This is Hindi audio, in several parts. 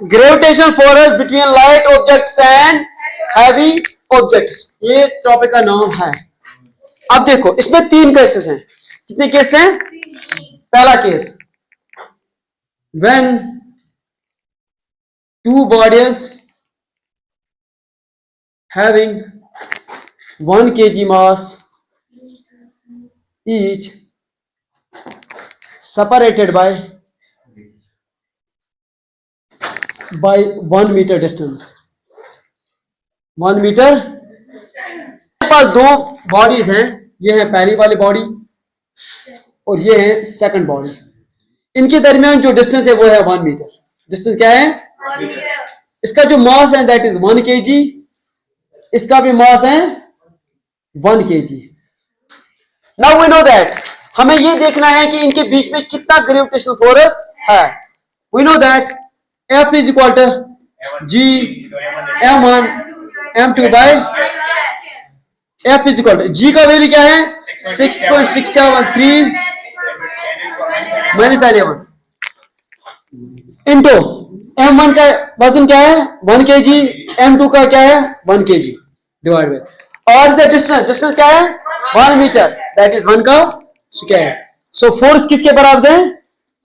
Gravitational force between light objects and heavy objects, ये टॉपिक का नाम है। अब देखो इसमें 3 केसेस हैं। कितने केस हैं? पहला case, when 2 bodies having 1 kg mass each separated by 1 meter distance। 1 metre. मेरे पास 2 बॉडीज हैं, ये है पहली वाली बॉडी और ये है सेकंड बॉडी। इनके दरमियान जो डिस्टेंस है वो है 1 मीटर। डिस्टेंस क्या है? 1 मीटर। इसका जो मास है दैट इज 1 kg, इसका भी मास है 1 kg। Now we know that, हमें ये देखना है कि इनके बीच में कितना ग्रेविटेशनल फोर्स है। We know that F is equal to G M1 M2 by F is equal to G का वैल्यू क्या है? 6.673 माइनस 11 इंटू M1 का वजन क्या है? 1 kg। M2 का क्या है? 1 kg डिवाइड बाय, और द डिस्टेंस क्या है? 1 मीटर, दैट इज 1 का स्क्वायर। सो फोर्स किसके बराबर है?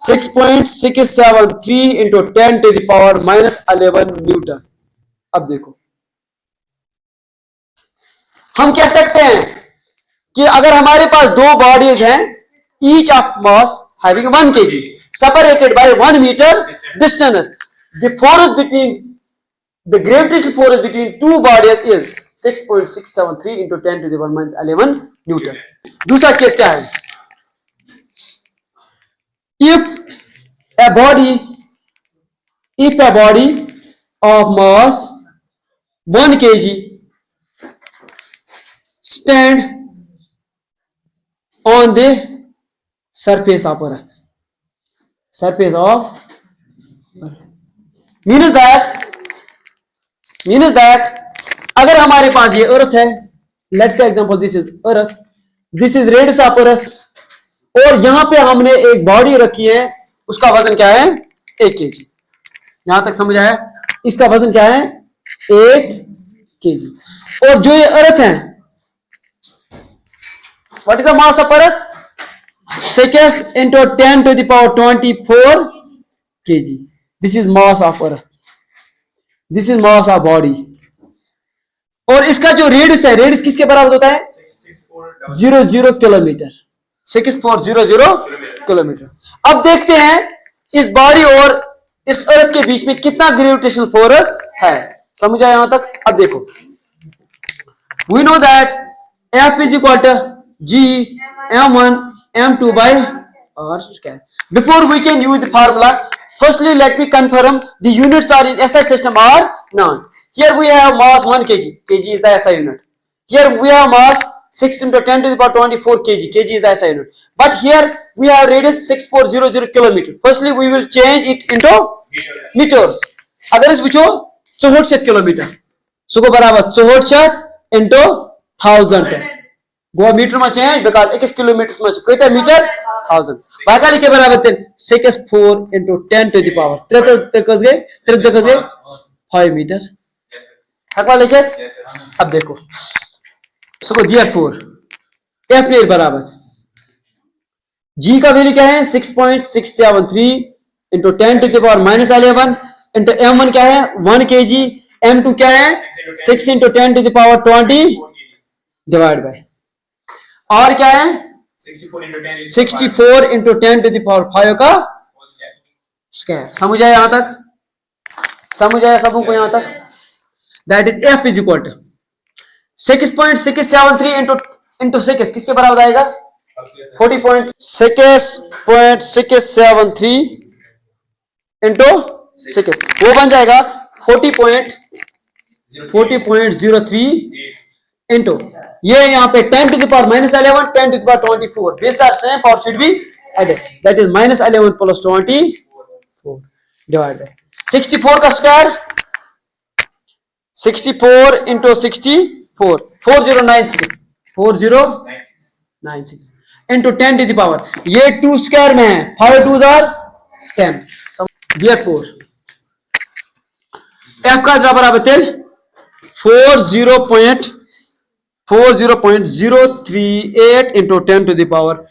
6.673 into 10 to the power minus 11 newton. अब देखो हम कह सकते हैं कि अगर हमारे पास 2 बॉडीज हैं, each of mass having 1 kg separated by 1 meter distance, the force between the gravitational force between 2 bodies is 6.673 into 10 to the 1 minus 11 Newton। दूसरा केस क्या है? If a body of mass 1 kg stand on the surface of earth, means that अगर हमारे पास ये अर्थ है, let's say example this is earth, this is radius of earth, और यहां पे हमने एक बॉडी रखी है, उसका वजन क्या है? 1 kg। यहां तक समझ आया? इसका वजन क्या है? 1 kg। और जो ये अर्थ है, what is the mass of earth? 6 into 10 to the power 24 kg। This is mass of earth, this is mass of body. और इसका जो रेडियस है, रेडियस किसके बराबर होता है? 00 किलोमीटर, 6400 किलोमीटर। अब देखते हैं इस बॉडी और इस अर्थ के बीच में कितना ग्रेविटेशनल फोर्स है। समझ आया यहां तक? अब देखो, we know that F is equal to G M1 M2 by R square। Before we can use the formula, firstly let me confirm the units are in SI system or not. Here we have mass 1 kg, kg is the SI unit. Here we have mass 6 into 10 to the power 24 kg, kg is the SI unit. But here we have radius 6400 kilometer. Firstly we will change it into meters. अगर इस विचो 64 किलोमीटर, सो को बराबर 64 into 1000 गो मीटर में चेंज, बिकॉज 1 किलोमीटर में कितना मीटर? 1000। बाकी के बराबर 64 into 10 to the power 3 5 metre. हकवा लिखे? अब देखो, सो therefore F ने बराबर G का वैल्यू क्या है? 6.673 into 10 to the power minus 11 into M1 क्या है? 1 kg। M2 क्या है? 6 into 10 to the power 20 divide by, और क्या है? 64 into 10 to the power 5 का स्क्वायर। समझ आया यहां तक? समझ आया सबको यहां तक? That is F is equal to 6.673 into 6 किसके बराबर आएगा? 6.673 into 6, वो बन जाएगा 40.03 into ये यहाँ पे 10 to the power minus 11, 10 to the power 24, these are same, power should be added, that is minus 11 plus 24 divided by 64 का square, 64 into 64 4096 into 10 to the power, ये 2 स्क्वायर में है, 5 2s are 10। Therefore F का बराबर तेल 40.038 into 10 to the power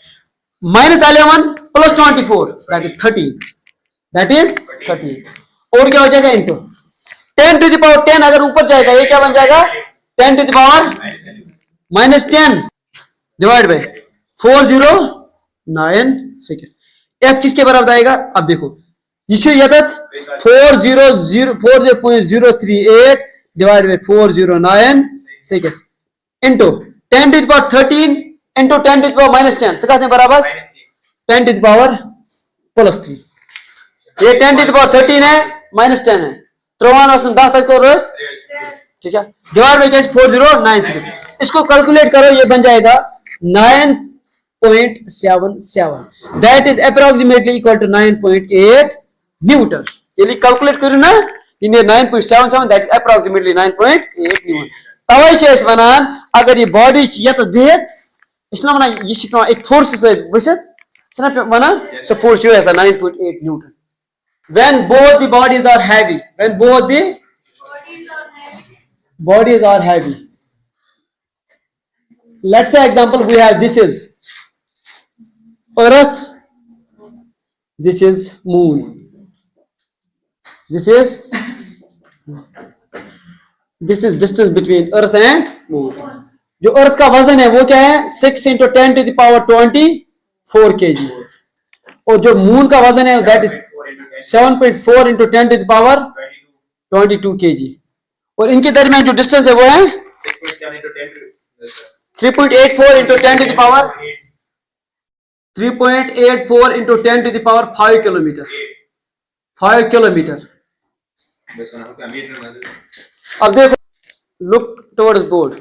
minus 11 plus 24, that is 13. That is 13. और क्या हो जाएगा इंटू 10 to the power 10, अगर ऊपर जाएगा ये क्या बन जाएगा 10 to the power minus 10 divide by 409 F किसके बराबर आएगा? अब देखो इसे यदत 400.038 divide by 409 into 10 to the power 13 into 10 to the power minus 10 से कहते हैं बराबर 10 to the power plus 3. ये 10 to the power 13 है माइनस 10 है 3 10 तक करो ठीक है डिवाइड बाय 4096 इसको कैलकुलेट करो ये बन जाएगा 9.77 that is approximately equal to 9.8 newton ये कैलकुलेट करो ना इन 9.77 दैट इज अप्रोक्सीमेटली 9.8 न्यूटन तवै छे इस वनान अगर ये बॉडी ये तो दे इसना वना ये शिकना एक फोर्स से बसत छना वना सो फोर्स जो है 9.8 Newton when both the bodies are heavy bodies are heavy let's say example we have this is earth this is moon this is distance between earth and moon जो earth का वजन है वो क्या है 6 into 10 to the power 24 kg और जो moon का वजन है that is 7.4 into 10 to the power 22 kg और इनके दरमियान जो डिस्टेंस है वो है 3.84 into 10 to the power 3.84 into 10 to the power 5 kilometer 5 kilometer अब देखो look towards board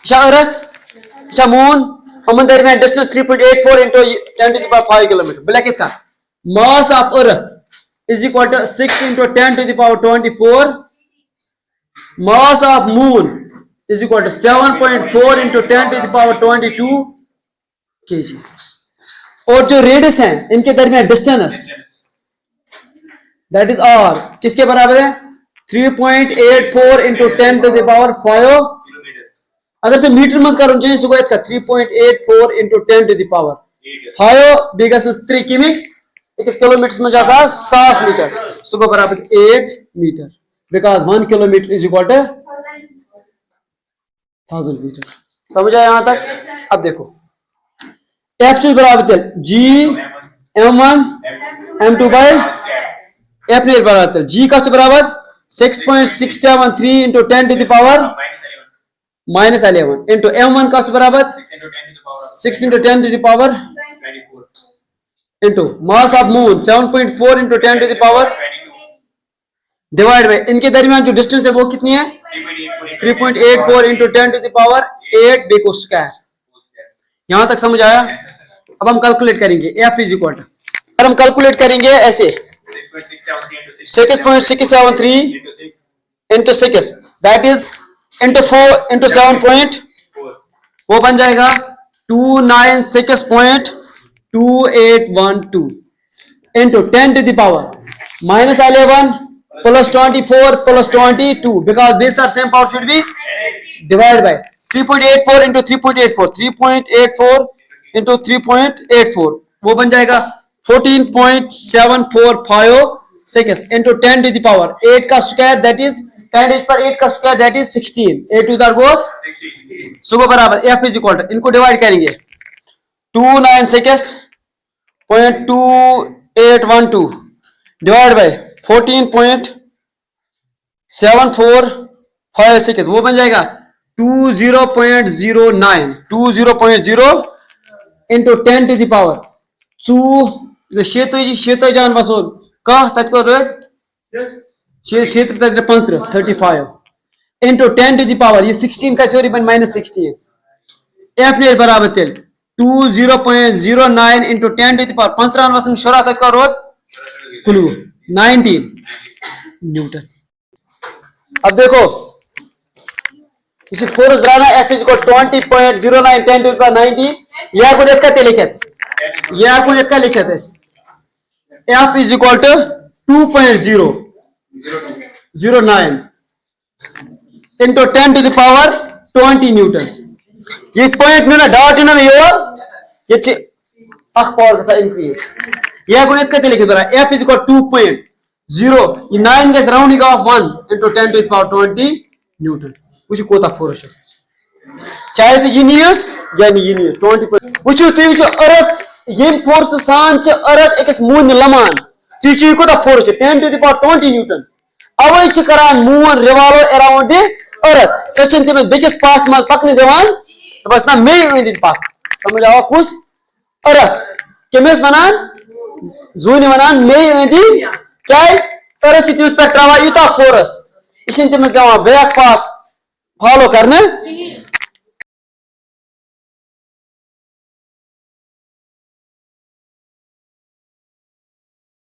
शा अर्थ शा मून हम दरमियान distance 3.84 into 10 to the power 5 kilometer बोला कितना mass of earth is equal to 6 into 10 to the power 24 mass of moon is equal to 7.4 into 10 to the power 22 kg और जो रेडियस है इनके दरमियान डिस्टेंस दैट इज r किसके बराबर है 3.84 into 10 to the power 5 अगर से मीटर में करूं चाहिए सुगो इसका 3.84 into 10 to the power 5 बिगस 3 किमी एक किलोमीटर में जासा 7 मीटर सुगो बराबर 8 metre because 1 kilometre is equal to 1000 metre समझ आया यहां तक अब देखो F से बराबर G m1 m2 by F ने बराबर G का से बराबर 6.673 into 10 to the power minus 11 into m1 का से बराबर 6 into 10 to the power into mass of moon 7.4 into 10 to the power divide by इनके दरमियान जो डिस्टेंस है वो कितनी है 3.84 into 10 to the power 8 Beko square यहां तक समझ आया अब हम कैलकुलेट करेंगे F इज इक्वल टू अगर हम कैलकुलेट करेंगे ऐसे 6.673 into 6 that is into 4 into 7. वो बन जाएगा 296.2812 into 10 to the power minus 11 plus 24 plus 22 because these are same power should be divided by 3.84 into 3.84 into 3.84 वो बन जाएगा 14.745 seconds into 10 to the power 8 का स्क्वायर that is 10 raised पर 8 का square that is 16 8 to the goes 16 सुबह बराबर F is equal to इनको डिवाइड करेंगे 296.2812 डिवाइड बाय 14.745 वो बन जाएगा 20.09 into 10 to the power 2 शेत जान बसो कह तत को रोड क्षेत्र 35 into 10 to the power ये 16 का सॉरी बन -16 F ने बराबर तेल 20.09 into 10 to the power 15 वसन शोरा तक का रोड कुलू 19 न्यूटन अब देखो इसे force banana F is equal 20.09 10 to the power 19 यह को इसका ते लिखत यह को इसका लिखत है F is equal to 2.0 0.09 into 10 to the power 20 Newton. ये पॉइंट में ना डॉट ना में ये पावर का इंक्रीज ये गुणित करते लिखे बरा f is equal to 2.0 ये 9 gas rounding off 1 into 10 to the power 20 Newton उसी कोता फोर्स चाहे तो ये न्यूज़ या नहीं ये न्यूज़ 20 वुचो अर्थ ये फोर्स सान च अर्थ एक मून लमान तुझे कोता force 10 to the power 20 Newton अवै च करान moon revolve around the earth Sachin ते में बिगेस्ट पाथ में पकने देवान तो बस ना मैं इंद पाथ समझ आओ कुछ अर्थ केमेस वनान जून वनान मैं इंद क्या अर्थ च तुझ पर ट्रावा युता फोर्स इशिन ते में देवा बैक पाथ फॉलो करने